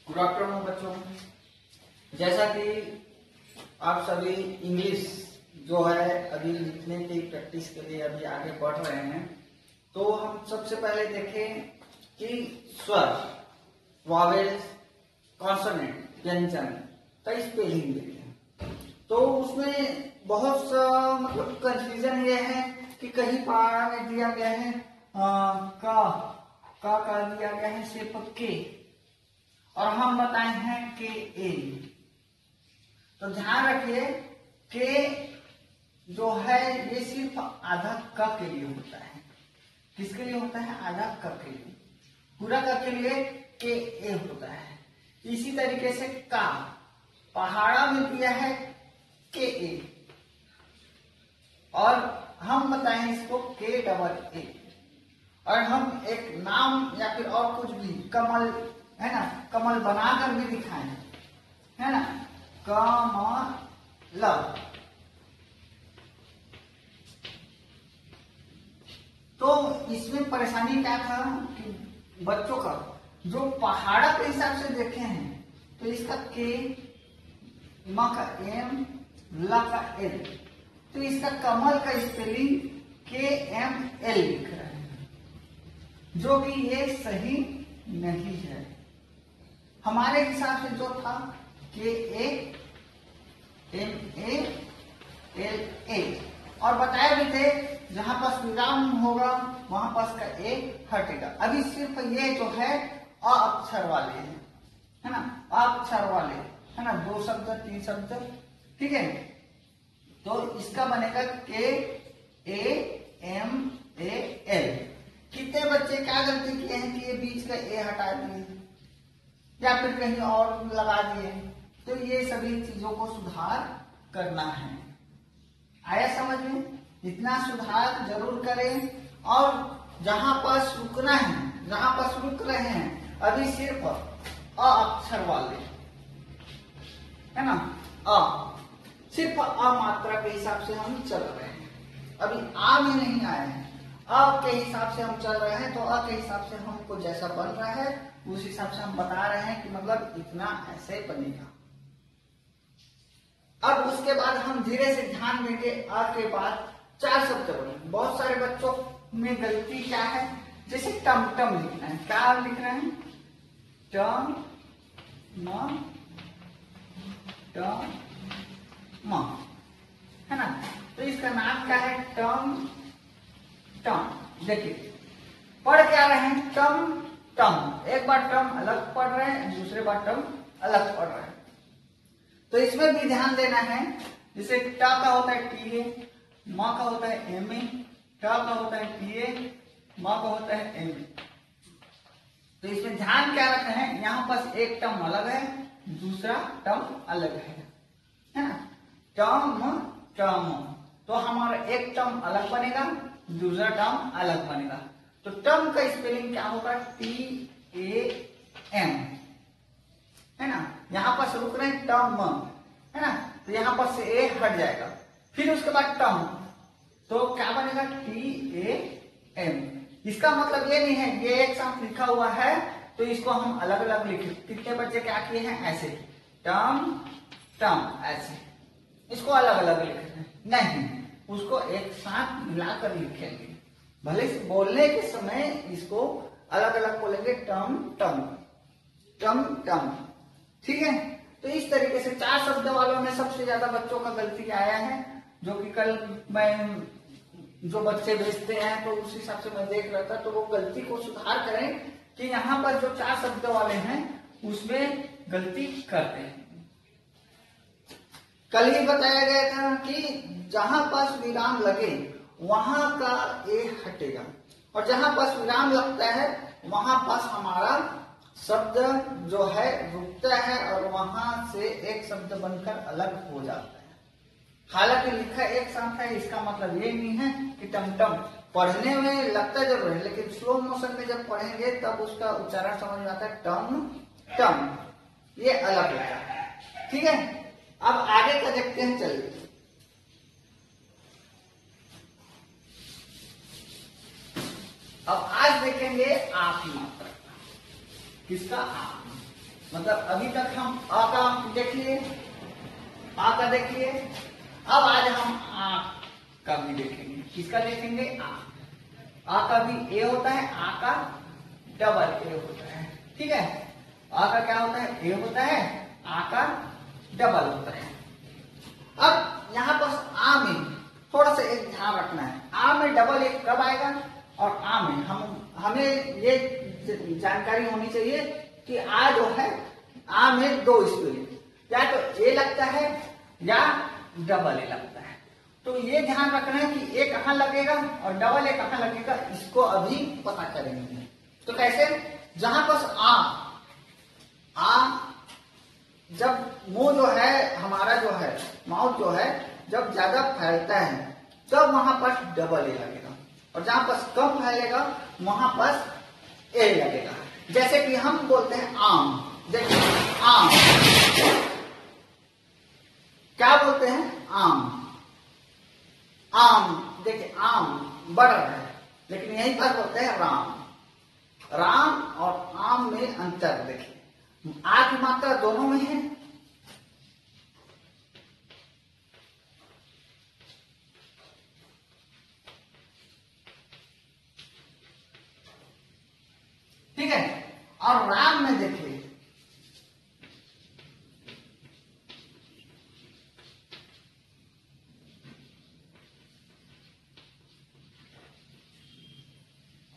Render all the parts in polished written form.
Good afternoon बच्चों। जैसा कि आप सभी इंग्लिश जो है अभी लिखने की प्रैक्टिस के लिए अभी आगे बढ़ रहे हैं, तो हम सबसे पहले देखें कि स्वर, वॉवेल्स, कॉन्सोनेंट, व्यंजन का स्पेलिंग देखें। तो उसमें बहुत सा मतलब कंफ्यूजन ये है कि कहीं पहाड़ा में दिया गया है का दिया गया है सिर्फ के, और हम बताए हैं के ए। तो ध्यान रखिए के जो है ये सिर्फ आधा क के लिए होता है। किसके लिए होता है? आधा क के लिए। पूरा क के लिए के ए होता है। इसी तरीके से का पहाड़ा में दिया है के ए, और हम बताएं इसको के डबल ए। और हम एक नाम या फिर और कुछ भी, कमल है ना, कमल बनाकर भी दिखाएं, है ना, कमल। तो इसमें परेशानी क्या था कि बच्चों का जो पहाड़ा के हिसाब से देखे हैं, तो इसका के, म का एम, ल का एल, तो इसका कमल का स्पेलिंग के एम एल लिख रहे हैं, जो कि ये सही नहीं है। हमारे हिसाब से जो था के A M A L A, और बताया भी थे जहां पास विराम होगा वहां पास का ए हटेगा। अभी सिर्फ ये जो है अ अक्षर वाले हैं, है ना, अ अक्षर वाले, है ना, 2 शब्द 3 शब्द, ठीक है। तो इसका बनेगा के ए एम ए एल। कितने बच्चे क्या गलती किए हैं कि ये बीच का ए हटा दिए या फिर कहीं और लगा दिए? तो ये सभी चीजों को सुधार करना है। आया समझ में? इतना सुधार जरूर करें। और जहां पास रुकना है, जहां पास रुक रहे हैं, अभी सिर्फ अ अक्षर वाले, है ना, सिर्फ अ मात्रा के हिसाब से हम चल रहे हैं। अभी आ में नहीं आए हैं, अ के हिसाब से हम चल रहे हैं। तो अ के हिसाब से हमको जैसा बन रहा है उस हिसाब से हम बता रहे हैं कि मतलब इतना ऐसे बनेगा। अब उसके बाद हम धीरे से ध्यान देंगे, अ के बाद 4 शब्द बने। बहुत सारे बच्चों में गलती क्या है, जैसे टम टम लिखना है। क्या लिख रहे हैं? टम म, है ना। तो इसका नाम क्या है? टम टम। देखिए पढ़ क्या रहे हैं? टम टम। एक बार टम अलग पढ़ रहे हैं, दूसरे बार टम अलग पढ़ रहे हैं। तो इसमें भी ध्यान देना है। जैसे ट का होता है टी ए, म का होता है एम ए, ट का होता है टी ए, म का होता है एम ए। तो इसमें ध्यान क्या रखना है? यहाँ पास एक टर्म अलग है, दूसरा टर्म अलग है ना। टर्म टर्म, तो हमारा एक टर्म अलग बनेगा, दूसरा टर्म अलग बनेगा। तो टर्म का स्पेलिंग क्या होगा? टी ए एम, है ना। यहाँ पर रुक रहे हैं टर्म, है ना, तो यहाँ पर से ए हट जाएगा। फिर उसके बाद टर्म, तो क्या बनेगा? T A M. इसका मतलब ये नहीं है ये एक साथ लिखा हुआ है तो इसको हम अलग अलग लिखे। कितने बच्चे क्या किए हैं? ऐसे टर्म टर्म, ऐसे इसको अलग अलग लिखे नहीं, उसको एक साथ मिलाकर लिखेंगे। भले बोलने के समय इसको अलग अलग बोलेंगे, टर्म टर्म टर्म टर्म, ठीक है। तो इस तरीके से 4 शब्द वालों में सबसे ज्यादा बच्चों का गलती आया है, जो कि कल मैं जो बच्चे भेजते हैं तो उस हिसाब से मैं देख रहा था। तो वो गलती को सुधार करें कि यहाँ पर जो 4 शब्द वाले हैं उसमें गलती करते हैं। कल ही बताया गया था कि जहां पास विराम लगे वहां का ए हटेगा, और जहां पास विराम लगता है वहां पास हमारा शब्द जो है रुकता है, और वहां से एक शब्द बनकर अलग हो जाता है। हालांकि लिखा एक साथ है, इसका मतलब ये नहीं है कि टमटम। पढ़ने में लगता जरूर है, लेकिन स्लो मोशन में जब पढ़ेंगे तब उसका उच्चारण समझ में आता है। टम टम, ये अलग होता है, ठीक है। अब आगे का देखते हैं, चलिए। अब आज देखेंगे आप की मात्रा। किसका? आप। मतलब अभी तक हम अ का देख लिए, आ का देखिए। अब आज हम आ का भी देखेंगे। किसका देखेंगे? आ का भी ए होता है, आ का डबल ए होता है। ठीक है, आ का क्या होता है? ए होता है, आ का डबल होता है। अब यहाँ पर आ में थोड़ा सा एक ध्यान रखना है, आ में डबल ए कब आएगा और आ में हमें ये जानकारी होनी चाहिए कि आ जो है, आ में दो स्पेलिंग, या तो ए लगता है या डबल ए लगता है। तो ये ध्यान रखना है कि ए कहाँ लगेगा और डबल ए कहाँ लगेगा, इसको अभी पता करेंगे। तो कैसे? जहां पर आ जब मुंह जो है हमारा जो है माउथ जो है जब ज्यादा फैलता है तब वहां पर डबल ए लगेगा, और जहां पर कम फैलेगा वहां पर ए लगेगा। जैसे कि हम बोलते हैं आम, देखिए आम, क्या बोलते हैं? आम। आम, देखिए आम बढ़ रहा है, लेकिन यहीं पर बोलते हैं राम। राम और आम में अंतर देखिए, आ की मात्रा दोनों में है। ठीक है, और राम में देखिए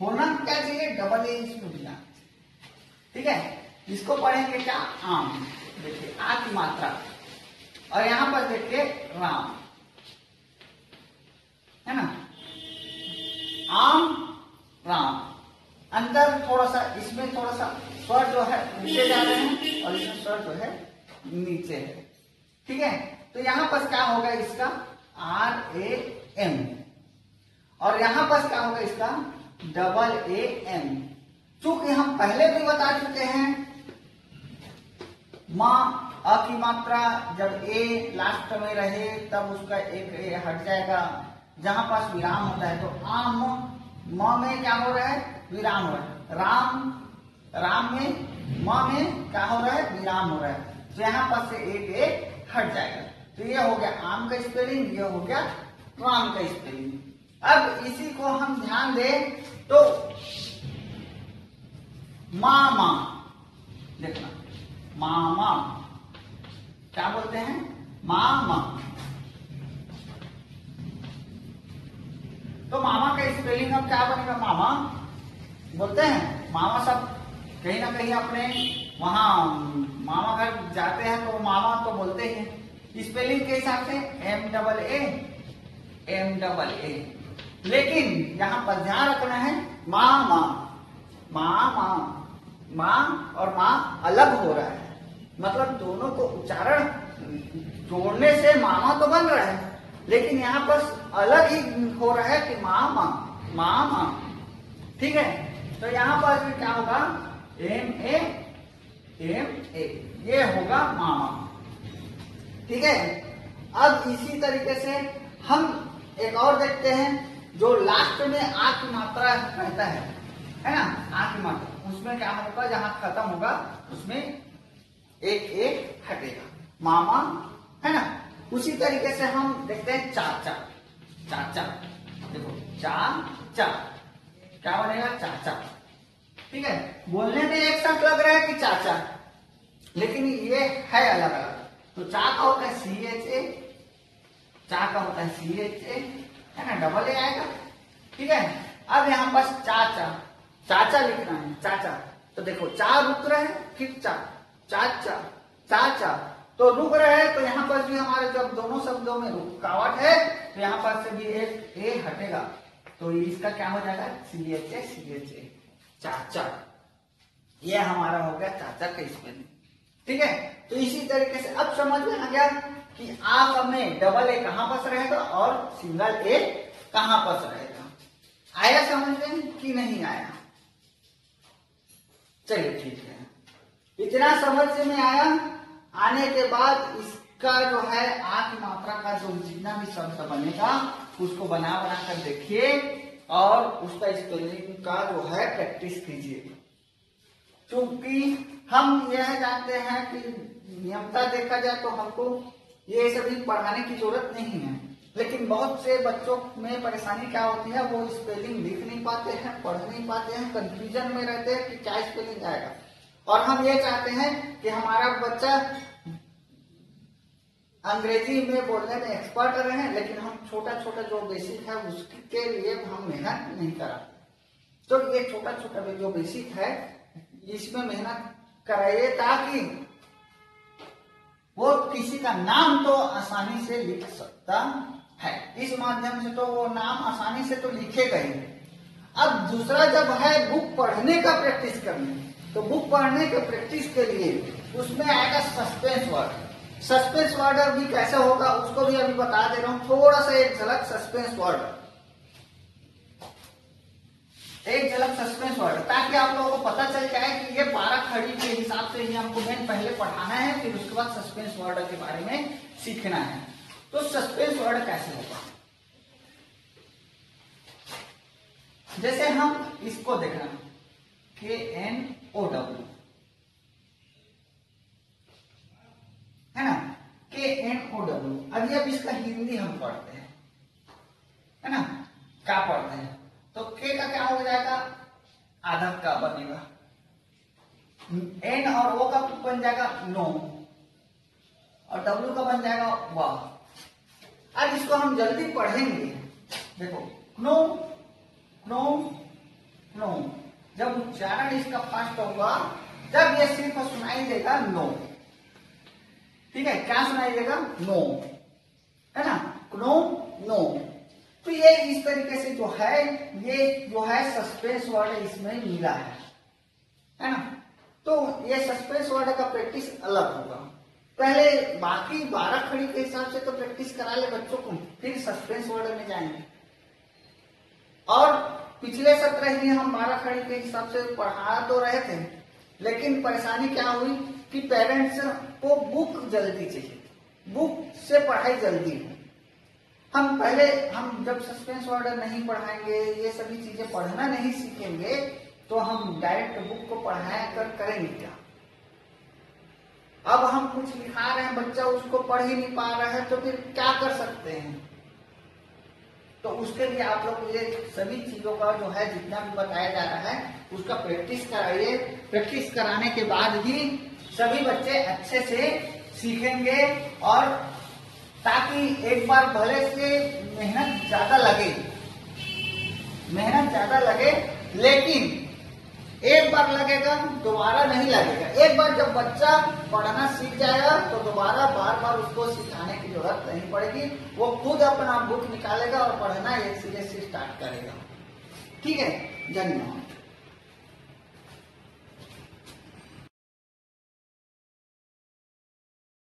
होना क्या चाहिए? डबल ए इसमें भी आना चाहिए। ठीक है, इसको पढ़ेंगे क्या? आम। देखिए आ की मात्रा, और यहां पर देखिए राम, है ना? आम राम, अंदर थोड़ा सा, इसमें थोड़ा सा स्वर जो है नीचे जा रहे हैं और इसमें स्वर जो है नीचे है। ठीक है, तो यहां पर क्या होगा इसका? आर ए एम, और यहां पर क्या होगा इसका? Double A M. चूंकि हम पहले भी बता चुके हैं, मां अ की मात्रा जब ए लास्ट में रहे तब उसका एक ए हट जाएगा, जहां पास विराम होता है। तो आम म में क्या हो रहा है? विराम हो रहा है। राम, राम में म में क्या हो रहा है? विराम हो रहा है। तो यहां पर से एक ए हट जाएगा। तो ये हो गया आम का स्पेलिंग, ये हो गया राम का स्पेलिंग। अब इसी को हम ध्यान दें तो मामा, देखना मामा, क्या बोलते हैं? मामा। तो मामा का स्पेलिंग अब क्या बनेगा? मामा बोलते हैं। मामा सब कहीं ना कहीं अपने वहां मामा घर जाते हैं तो मामा तो बोलते ही हैं। स्पेलिंग के हिसाब से M double A, M double A. लेकिन यहां पर ध्यान रखना है, मामा, मामा, मां और मां अलग हो रहा है, मतलब दोनों को उच्चारण जोड़ने से मामा तो बन रहा है, लेकिन यहाँ पर अलग ही हो रहा है कि मामा, मामा। ठीक है, तो यहाँ पर क्या होगा? एम ए, एम ए, ये होगा मामा। ठीक है, अब इसी तरीके से हम एक और देखते हैं, जो लास्ट में आ की मात्रा रहता है ना? आ की मात्रा, उसमें क्या होगा? जहां खत्म होगा उसमें एक एक हटेगा, मामा, है ना? उसी तरीके से हम देखते हैं चाचा, चाचा। देखो चाचा, क्या बनेगा? चाचा। ठीक है, बोलने में एक साथ लग रहा है कि चाचा, लेकिन ये है अलग अलग। तो चा का होता है सी एच ए, चा का होता है सी एच ए, है ना? डबल ए आएगा। ठीक है, अब यहाँ पर चाचा, चाचा लिखना है, चाचा। तो देखो चा रुक रहा है, फिर चा, चाचा, चाचा, तो रुक रहा है। तो यहाँ पर भी हमारे जब दोनों शब्दों में रुकावट है तो यहाँ पर से भी एक ए हटेगा, तो इसका क्या हो जाएगा? C H A, C H A, चाचा। ये हमारा हो गया चाचा का स्पेलिंग। ठीक है, तो इसी तरीके से अब समझ में आ गया कि आ में डबल ए कहां पर रहेगा और सिंगल ए कहां पर रहेगा। आया समझ में कि नहीं आया? चलिए ठीक है, इतना समझ में आया। आने के बाद इसका जो है आ की मात्रा का जो जितना भी शब्द बनेगा उसको बना कर देखिए और उसका स्पेलिंग का जो है प्रैक्टिस कीजिए। चूंकि हम यह जानते हैं कि नियमता देखा जाए तो हमको ये सभी पढ़ाने की जरूरत नहीं है, लेकिन बहुत से बच्चों में परेशानी क्या होती है, वो स्पेलिंग लिख नहीं पाते हैं, पढ़ नहीं पाते हैं, कंफ्यूजन में रहते हैं कि क्या स्पेलिंग आएगा। और हम ये चाहते हैं कि हमारा बच्चा अंग्रेजी में बोलने में एक्सपर्ट रहे, लेकिन हम छोटा छोटा जो बेसिक है उसके लिए हम मेहनत नहीं करा। तो ये छोटा छोटा जो बेसिक है इसमें मेहनत कराइए ताकि वो किसी का नाम तो आसानी से लिख सकता है। इस माध्यम से तो वो नाम आसानी से तो लिखेगा ही। अब दूसरा जब है बुक पढ़ने का प्रैक्टिस करने, तो बुक पढ़ने के प्रैक्टिस के लिए उसमें आएगा सस्पेंस वर्ड। सस्पेंस वर्ड भी कैसे होगा उसको भी अभी बता दे रहा हूं, थोड़ा सा एक झलक सस्पेंस वर्ड, एक झलक सस्पेंस वर्ड, ताकि आप लोगों को पता चल जाए कि ये 12 खड़ी के हिसाब से ही हमको मेन पहले पढ़ाना है, फिर उसके बाद सस्पेंस वर्ड के बारे में सीखना है। तो सस्पेंस वर्ड कैसे होगा, जैसे हम इसको देखना KNOW है ना, KNOW। अभी अब इसका हिंदी हम पढ़ते हैं, है ना, क्या पढ़ते हैं, तो के का क्या हो जाएगा, आधा का बनेगा, एन और ओ का बन जाएगा नो, और डब्ल्यू का बन जाएगा वाह। अब इसको हम जल्दी पढ़ेंगे, देखो नो नो नो, जब उच्चारण इसका फास्ट होगा, जब ये सिर्फ सुनाई देगा नो, ठीक है, क्या सुनाई देगा, नो, है ना, नो नो। तो ये इस तरीके से जो है, ये जो है सस्पेंस वर्ड इसमें मिला है ना। तो ये सस्पेंस वर्ड का प्रैक्टिस अलग होगा, पहले बाकी 12 खड़ी के हिसाब से तो प्रैक्टिस करा ले बच्चों को, फिर सस्पेंस वर्ड में जाएंगे। और पिछले सत्र ही हम 12 खड़ी के हिसाब से पढ़ा तो रहे थे, लेकिन परेशानी क्या हुई कि पेरेंट्स को बुक जल्दी चाहिए, बुक से पढ़ाई जल्दी है। हम जब सस्पेंस वर्ड नहीं पढ़ाएंगे, ये सभी चीजें पढ़ना नहीं सीखेंगे, तो हम डायरेक्ट बुक को पढ़ाया करेंगे क्या। अब हम कुछ लिखा रहे हैं, बच्चा उसको पढ़ ही नहीं पा रहा है, तो फिर क्या कर सकते हैं। तो उसके लिए आप लोग ये सभी चीजों का जो है जितना भी बताया जा रहा है उसका प्रैक्टिस कराइए। प्रैक्टिस कराने के बाद ही सभी बच्चे अच्छे से सीखेंगे, और ताकि एक बार भले से मेहनत ज्यादा लगे, लेकिन एक बार लगेगा, दोबारा नहीं लगेगा। एक बार जब बच्चा पढ़ना सीख जाएगा तो दोबारा बार उसको सिखाने की जरूरत नहीं पड़ेगी, वो खुद अपना बुक निकालेगा और पढ़ना एक सिरे से स्टार्ट करेगा। ठीक है, धन्यवाद।